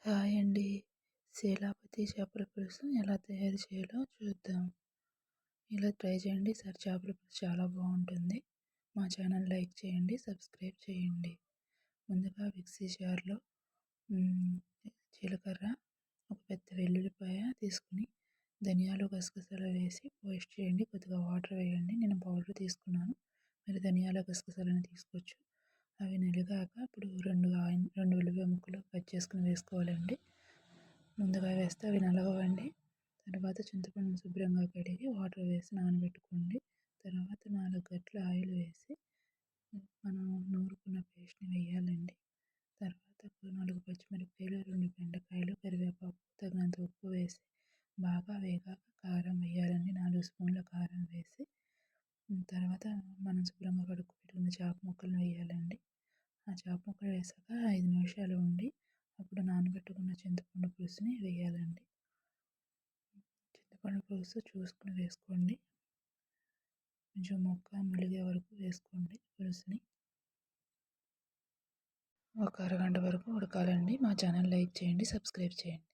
Hi అండి. శీలావతి చేపల పులుసు ఎలా తయారు చేయాలో చూద్దాం. ఇలా ట్రై చేయండి. ఈసారి చేపల పులుసు చాలా బాగుంటుంది. మా ఛానల్ లైక్ చేయండి, సబ్స్క్రైబ్ చేయండి. ముందుగా మిక్సీ జార్లో జీలకర్ర, ఒక పెద్ద వెల్లుల్లిపాయ తీసుకుని ధనియాలు, గసగసాలు వేసి పేస్ట్ చేయండి. కొద్దిగా వాటర్ వేయండి. నేను పౌడర్ తీసుకున్నాను, మీరు ధనియాల గసగసాలను తీసుకోవచ్చు. అవి నలిగాక ఇప్పుడు రెండు ఉల్లిపాయ ముక్కలు కట్ చేసుకుని వేసుకోవాలండి. ముందుగా వేస్తే అవి నలగవండి. తర్వాత చింతపండును శుభ్రంగా కడిగి వాటర్ వేసి నానబెట్టుకోండి. తర్వాత 4 గంటల ఆయిల్ వేసి మనం నూరుకున్న పేస్ట్ని వేయాలండి. తర్వాత 4 పచ్చిమిరపకాయలు, 2 బెండకాయలు, కరివేపాకు, తగినంత ఉప్పు వేసి బాగా వేగాక కారం వేయాలండి. 4 స్పూన్ల కారం వేసి తర్వాత మనం శుభ్రంగా కడుక్కు పెట్టుకున్న చేప ముక్కలను వేయాలండి. ఆ చేప ముక్కలు వేసాక 5 నిమిషాలు ఉండి అప్పుడు నానబెట్టుకున్న చింతపండు పులుసుని వేయాలండి. చింతపండు పులుసు చూసుకుని వేసుకోండి. కొంచెం ముక్క ములిగే వరకు వేసుకోండి. పులుసుని ఒక అరగంట వరకు ఉడకాలండి. మా ఛానల్ లైక్ చేయండి, సబ్స్క్రైబ్ చేయండి.